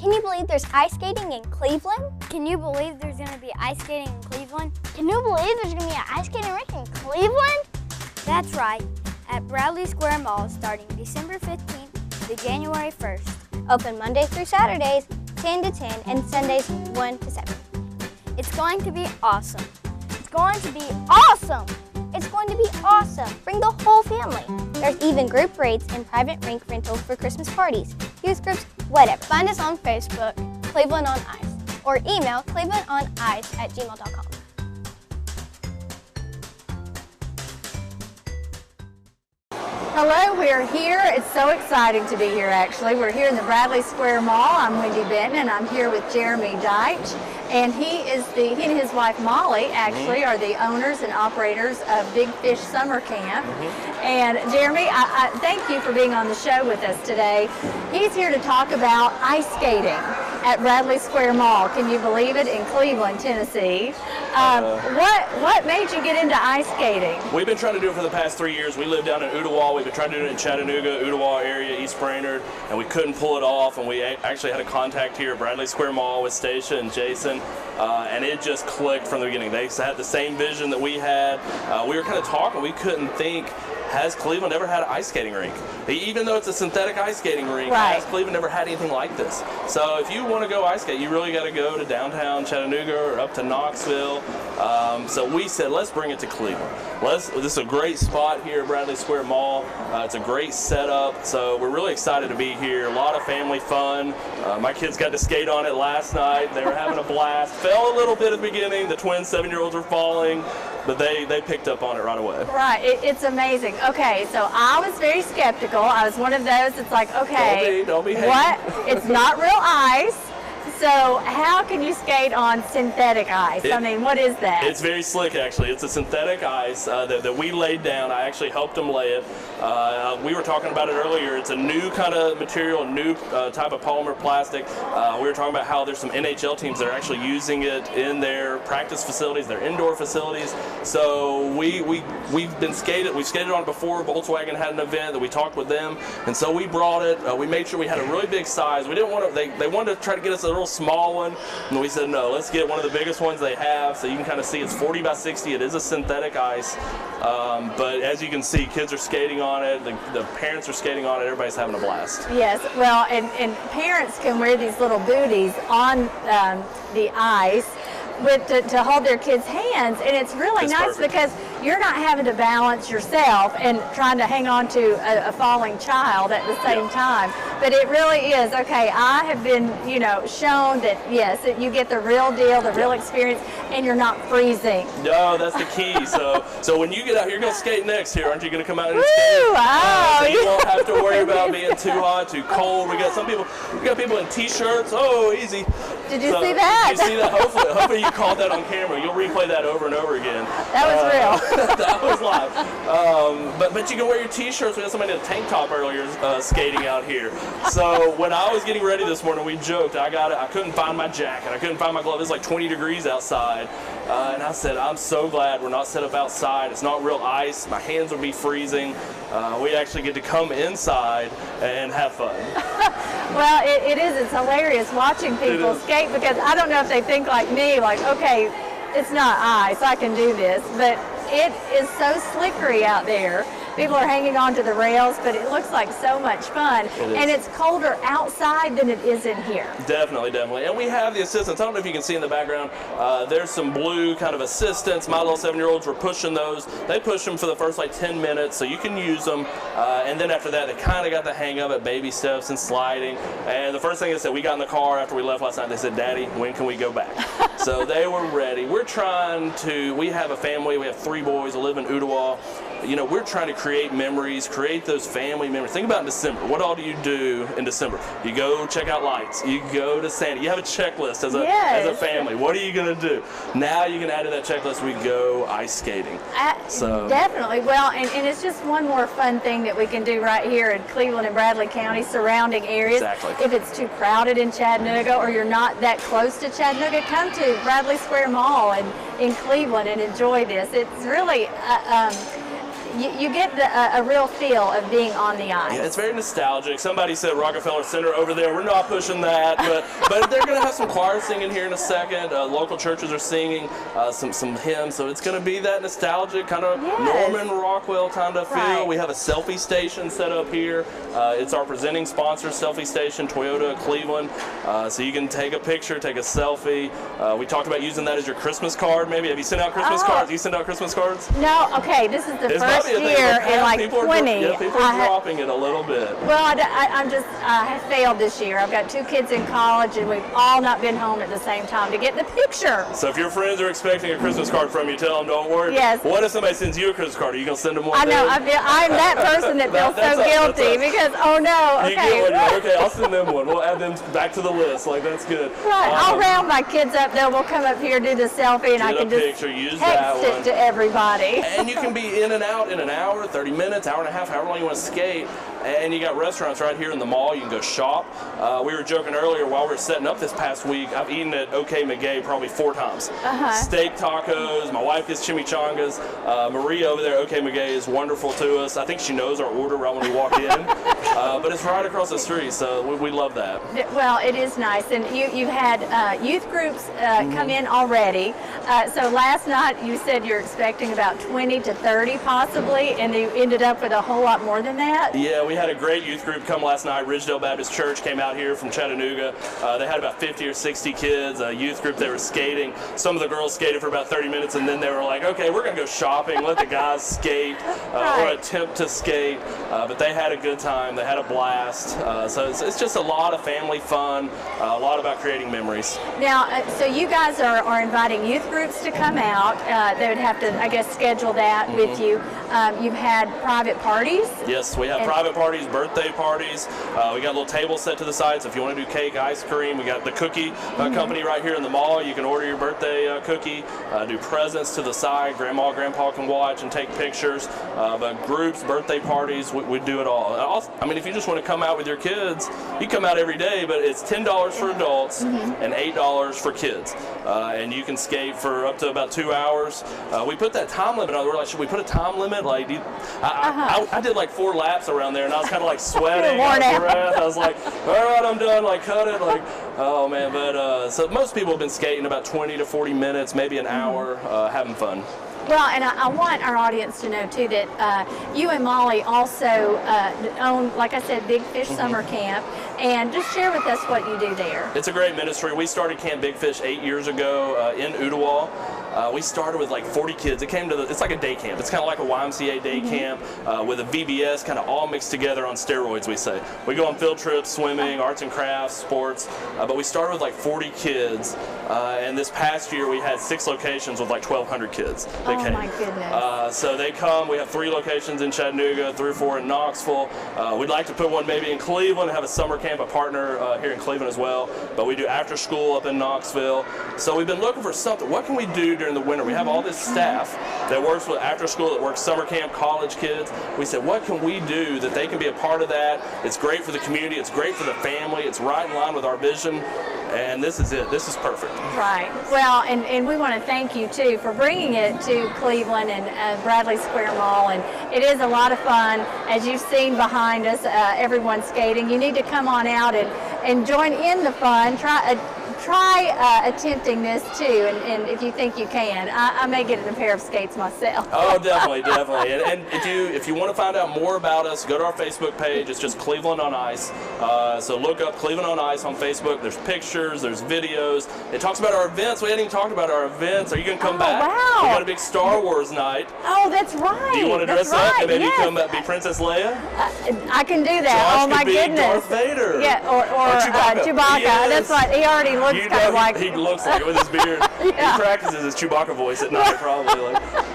Can you believe there's ice skating in Cleveland? Can you believe there's going to be ice skating in Cleveland? Can you believe there's going to be an ice skating rink in Cleveland? That's right, at Bradley Square Mall starting December 15th to January 1st. Open Mondays through Saturdays, 10 to 10, and Sundays, 1 to 7. It's going to be awesome. It's going to be awesome. It's going to be awesome. Bring the whole family. There's even group rates and private rink rentals for Christmas parties, youth groups, whatever. Find us on Facebook, Cleveland on Ice, or email clevelandonice@gmail.com. Hello, we're here. It's so exciting to be here, actually. We're here in the Bradley Square Mall. I'm Wendy Benton, and I'm here with Jeremy Deitch. And he and his wife Molly, actually, are the owners and operators of Big Fish Summer Camp. And Jeremy, I thank you for being on the show with us today. He's here to talk about ice skating at Bradley Square Mall. Can you believe it? In Cleveland, Tennessee. What made you get into ice skating? We've been trying to do it for the past 3 years. We live down in Ooltewah. We've been trying to do it in Chattanooga, Ooltewah area, East Brainerd, and we couldn't pull it off. And we actually had a contact here at Bradley Square Mall with Stacia and Jason, and it just clicked from the beginning. They had the same vision that we had. We were kind of talking. We couldn't think, has Cleveland ever had an ice skating rink? Even though it's a synthetic ice skating rink, right, has Cleveland never had anything like this? So if you want to go ice skate, you really got to go to downtown Chattanooga or up to Knoxville. So we said, let's bring it to Cleveland. This is a great spot here at Bradley Square Mall. It's a great setup, so we're really excited to be here. A lot of family fun. My kids got to skate on it last night. They were having a blast. Fell a little bit at the beginning. The twin 7-year-olds were falling, but they picked up on it right away. Right, it's amazing. Okay, so I was very skeptical. I was one of those that's like, okay, don't be what? It's not real ice. So how can you skate on synthetic ice? I mean, what is that? It's very slick, actually. It's a synthetic ice that we laid down. I actually helped them lay it. We were talking about it earlier. It's a new kind of material, a new type of polymer plastic. We were talking about how there's some NHL teams that are actually using it in their practice facilities, their indoor facilities. So we've been skated. We've skated on it before. Volkswagen had an event that we talked with them, and so we brought it. We made sure we had a really big size. We didn't want to. They wanted to try to get us a little small one, and we said no, let's get one of the biggest ones they have. So you can kind of see it's 40 by 60. It is a synthetic ice, but as you can see, kids are skating on it. The parents are skating on it. Everybody's having a blast. Yes, well, and parents can wear these little booties on the ice to hold their kids' hands, and it's really nice because you're not having to balance yourself and trying to hang on to a falling child at the same time. But it really is, okay, I have been, shown that, yes, that you get the real deal, the real experience, and you're not freezing. No, that's the key. So when you get out, you're going to skate next here, aren't you going to come out and skate? So you won't have to worry about being too hot, too cold. We got people in t-shirts. Oh, easy. Did you see that? Did you see that? Hopefully you caught that on camera. You'll replay that over and over again. That was real. That was live. But you can wear your t-shirts. We had somebody in a tank top earlier skating out here. So when I was getting ready this morning, we joked. I couldn't find my jacket. I couldn't find my glove. It's like 20 degrees outside. And I said, I'm so glad we're not set up outside. It's not real ice. My hands would be freezing. We actually get to come inside and have fun. Well, it is. It's hilarious watching people skate because I don't know if they think like me, like, okay, it's not ice, I can do this, but it is so slickery out there. People are hanging on to the rails, but it looks like so much fun. And it's colder outside than it is in here. Definitely. And we have the assistants. I don't know if you can see in the background. There's some blue kind of assistants. My little 7-year-olds were pushing those. They pushed them for the first like 10 minutes, so you can use them. And then after that, they kind of got the hang of it, baby steps and sliding. And the first thing they said, we got in the car after we left last night, they said, Daddy, when can we go back? So they were ready. We have a family. We have 3 boys that live in Ooltewah. We're trying to create memories, create those family memories. Think about in December. What all do you do in December? You go check out lights. You go to Santa. You have a checklist as a family. What are you going to do? Now you can add to that checklist, we go ice skating. Definitely. Well, and it's just one more fun thing that we can do right here in Cleveland and Bradley County, surrounding areas. Exactly. If it's too crowded in Chattanooga or you're not that close to Chattanooga, come to Bradley Square Mall in Cleveland and enjoy this. It's really you get a real feel of being on the ice. Yeah, it's very nostalgic. Somebody said Rockefeller Center over there. We're not pushing that, but they're going to have some choir singing here in a second. Local churches are singing some hymns, so it's going to be that nostalgic kind of Norman Rockwell kind of feel. Right. We have a selfie station set up here. It's our presenting sponsor, Selfie Station, Toyota Cleveland. So you can take a picture, take a selfie. We talked about using that as your Christmas card. Maybe have you sent out Christmas cards? You send out Christmas cards? No. Okay. This is the first year in like 20. People are dropping it a little bit. Well, I have failed this year. I've got 2 kids in college, and we've all not been home at the same time to get the picture. So if your friends are expecting a Christmas card from you, tell them don't worry. Yes. What if somebody sends you a Christmas card? Are you going to send them one? I know. I'm that person that feels so guilty because, oh no, okay. Okay, I'll send them one. We'll add them back to the list. Like, that's good. Right. I'll round my kids up. We'll come up here, do the selfie, and I can just text it to everybody. And you can be in and out in an hour, 30 minutes, hour and a half, however long you want to skate. And you got restaurants right here in the mall. You can go shop. We were joking earlier while we were setting up this past week. I've eaten at OK McGay probably 4 times. Steak tacos. My wife gets chimichangas. Maria over there at OK McGay is wonderful to us. I think she knows our order right when we walk in. But it's right across the street, so we love that. Well, it is nice. And you've had youth groups come in already. So last night you said you're expecting about 20 to 30 possibly, and you ended up with a whole lot more than that? Yeah, we had a great youth group come last night. Ridgedale Baptist Church came out here from Chattanooga. They had about 50 or 60 kids, a youth group. They were skating. Some of the girls skated for about 30 minutes, and then they were like, okay, we're going to go shopping, let the guys skate or attempt to skate. But they had a good time. They had a blast. So it's just a lot of family fun, a lot about creating memories. Now, so you guys are inviting youth groups to come out. They would have to, I guess, schedule that with you. You've had private parties? Yes, we have private parties, birthday parties. We got a little table set to the side, so if you want to do cake, ice cream, we got the cookie company right here in the mall. You can order your birthday cookie, do presents to the side. Grandma, grandpa can watch and take pictures. But groups, birthday parties, we do it all. I mean, if you just want to come out with your kids, you come out every day, but it's $10 for adults and $8 for kids. And you can skate for up to about 2 hours. We put that time limit on. We're like, should we put a time limit? Like, I did like 4 laps around there, and I was kind of like sweating out of breath. I was like, all right, I'm done. Like, cut it. Like, oh man. But so most people have been skating about 20 to 40 minutes, maybe an hour, having fun. Well, and I want our audience to know, too, that you and Molly also own, like I said, Big Fish Summer Camp. And just share with us what you do there. It's a great ministry. We started Camp Big Fish 8 years ago in Ooltewah. We started with like 40 kids. It's like a day camp. It's kind of like a YMCA day camp with a VBS, kind of all mixed together on steroids, we say. We go on field trips, swimming, arts and crafts, sports. But we started with like 40 kids. And this past year we had 6 locations with like 1,200 kids. Oh my goodness. So they come. We have 3 locations in Chattanooga, 3 or 4 in Knoxville. We'd like to put one maybe in Cleveland and have a summer camp, a partner here in Cleveland as well. But we do after school up in Knoxville. So we've been looking for something. What can we do during the winter? We have all this staff that works with after school, that works summer camp, college kids. We said, what can we do that they can be a part of that? It's great for the community. It's great for the family. It's right in line with our vision. And this is it. This is perfect. Right. Well, and we want to thank you, too, for bringing it to Cleveland and Bradley Square Mall. And it is a lot of fun. As you've seen behind us, everyone's skating. You need to come on out and join in the fun. Try attempting this too, and if you think you can, I may get a pair of skates myself. Oh, definitely. And if you want to find out more about us, go to our Facebook page. It's just Cleveland on Ice. So look up Cleveland on Ice on Facebook. There's pictures, there's videos. It talks about our events. We hadn't even talked about our events. Are you going to come back? Wow. We got a big Star Wars night. Oh, that's right. Do you want to dress up and maybe come be Princess Leia? I can do that. Josh oh my could be goodness. Darth Vader. Yeah, or Chewbacca. Yes. That's right. He already looks kind of like. He looks like it with his beard. He practices his Chewbacca voice at night, probably.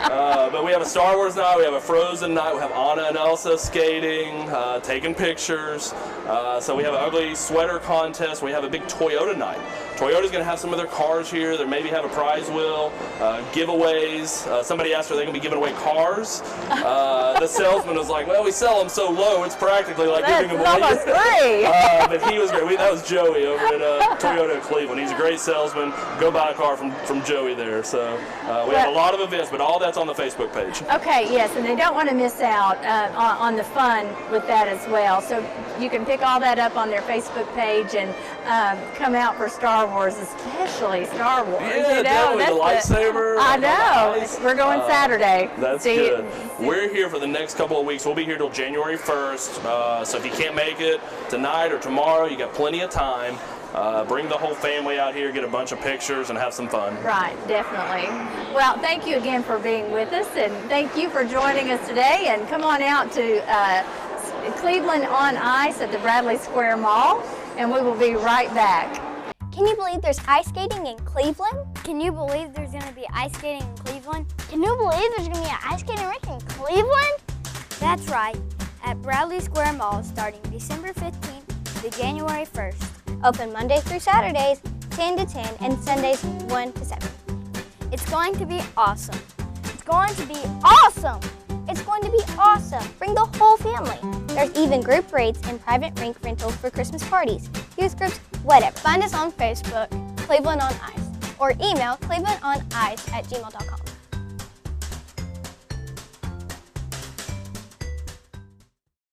But we have a Star Wars night. We have a Frozen night. We have Anna and Elsa skating, taking pictures. So we have an ugly sweater contest. We have a big Toyota night. Toyota's going to have some of their cars here. They maybe have a prize wheel, giveaways. Somebody asked, are they going to be giving away cars? The salesman was like, well, we sell them so low, it's practically like giving them away. That's almost free. But he was great. That was Joey over at Toyota Cleveland. Cleveland. He's a great salesman. Go buy a car from Joey there. So we have a lot of events, but all that's on the Facebook page. Okay, yes, and they don't want to miss out on the fun with that as well. So you can pick all that up on their Facebook page and come out for Star Wars, especially Star Wars. Yeah, definitely the lightsaber. I know. We're going Saturday. That's good. We're here for the next couple of weeks. We'll be here till January 1st. So if you can't make it tonight or tomorrow, you got plenty of time. Bring the whole family out here, get a bunch of pictures, and have some fun. Right, definitely. Well, thank you again for being with us, and thank you for joining us today. And come on out to Cleveland on Ice at the Bradley Square Mall, and we will be right back. Can you believe there's ice skating in Cleveland? Can you believe there's going to be ice skating in Cleveland? Can you believe there's going to be an ice skating rink in Cleveland? That's right, at Bradley Square Mall starting December 15th to January 1st. Open Mondays through Saturdays, 10 to 10, and Sundays, 1 to 7. It's going to be awesome. It's going to be awesome! It's going to be awesome! Bring the whole family. There's even group rates and private rink rentals for Christmas parties, youth groups, whatever. Find us on Facebook, Cleveland on Ice, or email clevelandonice@gmail.com.